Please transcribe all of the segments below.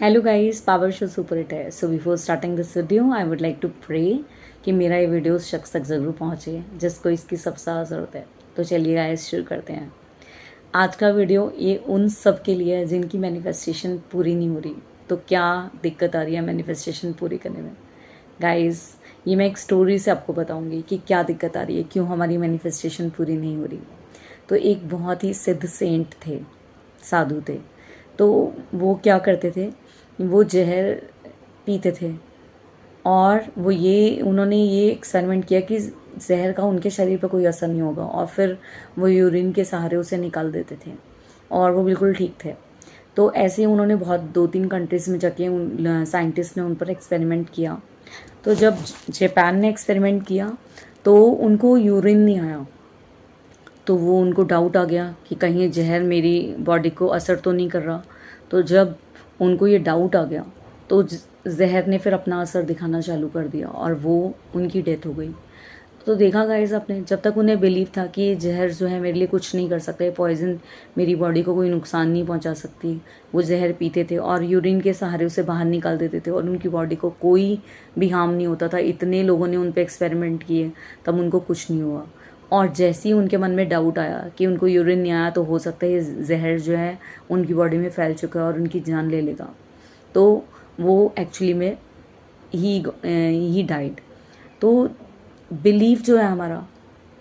Hello guys, power show super hit है। So before starting this video I would like to pray कि मेरा ये video उस शख्स तक ज़रूर पहुँचे जिसको इसकी सबसे ज़्यादा ज़रूरत है। तो चलिए गाइस शुरू करते हैं। आज का वीडियो ये उन सब के लिए है जिनकी मैनिफेस्टेशन पूरी नहीं हो रही। तो क्या दिक्कत आ रही है मैनिफेस्टेशन पूरी करने में? गाइस, ये मैं एक स्टोरी से आपको बताऊंगी कि क्या दिक्कत आ रही है, क्यों हमारी मैनिफेस्टेशन पूरी नहीं हो रही। तो एक बहुत ही सिद्ध सेंट थे, साधु थे। तो वो क्या करते थे, वो जहर पीते थे और उन्होंने ये एक्सपेरिमेंट किया कि जहर का उनके शरीर पर कोई असर नहीं होगा, और फिर वो यूरिन के सहारे उसे निकाल देते थे और वो बिल्कुल ठीक थे। तो ऐसे ही उन्होंने बहुत 2-3 कंट्रीज़ में जाके उन साइंटिस्ट ने उन पर एक्सपेरिमेंट किया। तो जब जापान ने एक्सपेरिमेंट किया तो उनको यूरिन नहीं आया। तो वो उनको डाउट आ गया कि कहीं ये जहर मेरी बॉडी को असर तो नहीं कर रहा। तो जब उनको ये डाउट आ गया तो जहर ने फिर अपना असर दिखाना चालू कर दिया और वो उनकी डेथ हो गई। तो देखा गाइस आपने, जब तक उन्हें बिलीव था कि ये जहर जो है मेरे लिए कुछ नहीं कर सकता, ये पॉइज़न मेरी बॉडी को कोई नुकसान नहीं पहुंचा सकती, वो जहर पीते थे और यूरिन के सहारे उसे बाहर निकाल देते थे और उनकी बॉडी को कोई भी हार्म नहीं होता था। इतने लोगों ने उन पर एक्सपेरिमेंट किए तब उनको कुछ नहीं हुआ। और जैसे ही उनके मन में डाउट आया कि उनको यूरिन नहीं आया तो हो सकता है ये जहर जो है उनकी बॉडी में फैल चुका है और उनकी जान ले लेगा, तो वो एक्चुअली में ही डाइड। तो बिलीफ जो है हमारा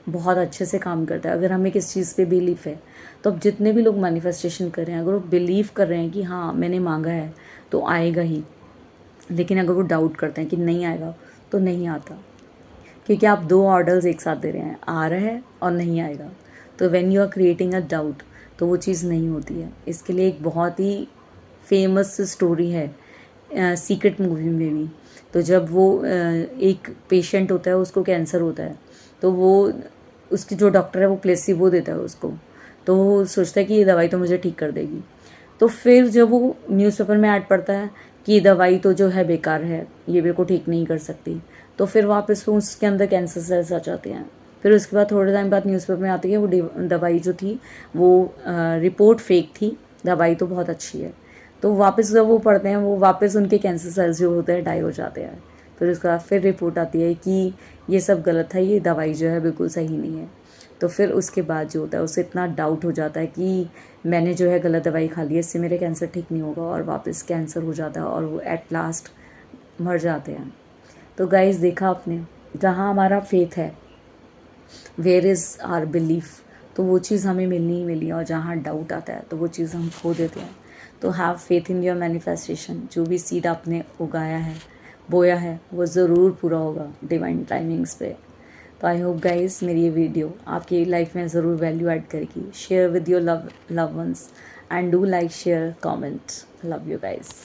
बहुत अच्छे से काम करता है। अगर हमें किस चीज़ पे बिलीफ है, तो अब जितने भी लोग मैनिफेस्टेशन कर रहे हैं, अगर वो बिलीव कर रहे हैं कि हाँ मैंने मांगा है तो आएगा ही, लेकिन अगर वो डाउट करते हैं कि नहीं आएगा तो नहीं आता, क्योंकि आप दो ऑर्डर्स एक साथ दे रहे हैं, आ रहा है और नहीं आएगा। तो when you are creating a doubt तो वो चीज़ नहीं होती है। इसके लिए एक बहुत ही फेमस स्टोरी है सीक्रेट मूवी में भी। तो जब वो एक पेशेंट होता है, उसको कैंसर होता है, तो वो उसकी जो डॉक्टर है वो प्लेसिबो देता है उसको। तो वो सोचता है कि ये दवाई तो मुझे ठीक कर देगी। तो फिर जब वो न्यूज़पेपर में ऐड पढ़ता है कि ये दवाई तो जो है बेकार है, ये मेरे को ठीक नहीं कर सकती, तो फिर वापस वो उसके अंदर कैंसर सेल्स आ जाते हैं। फिर उसके बाद थोड़े टाइम बाद न्यूज़पेपर में आती है वो दवाई जो थी वो रिपोर्ट फेक थी, दवाई तो बहुत अच्छी है। तो वापस जब वो पढ़ते हैं, वो वापस उनके कैंसर सेल्स जो होते हैं डाई हो जाते हैं। फिर उसके बाद फिर रिपोर्ट आती है कि ये सब गलत है, ये दवाई जो है बिल्कुल सही नहीं है। तो फिर उसके बाद जो होता है उसे इतना डाउट हो जाता है कि मैंने जो है गलत दवाई खा ली है, इससे मेरे कैंसर ठीक नहीं होगा, और वापस कैंसर हो जाता है और वो एट लास्ट मर जाते हैं। तो गाइस, देखा आपने, जहाँ हमारा फेथ है, वेयर इज़ आर बिलीफ, तो वो चीज़ हमें मिलनी ही मिली है। और जहाँ डाउट आता है तो वो चीज़ हम खो देते हैं। तो have faith in your manifestation. जो भी सीड आपने उगाया है, बोया है, वो ज़रूर पूरा होगा डिवाइन टाइमिंग्स पे। तो आई होप गाइस मेरी ये वीडियो आपकी लाइफ में ज़रूर वैल्यू ऐड करेगी। Share with your love once and do like, share, comment. Love you guys.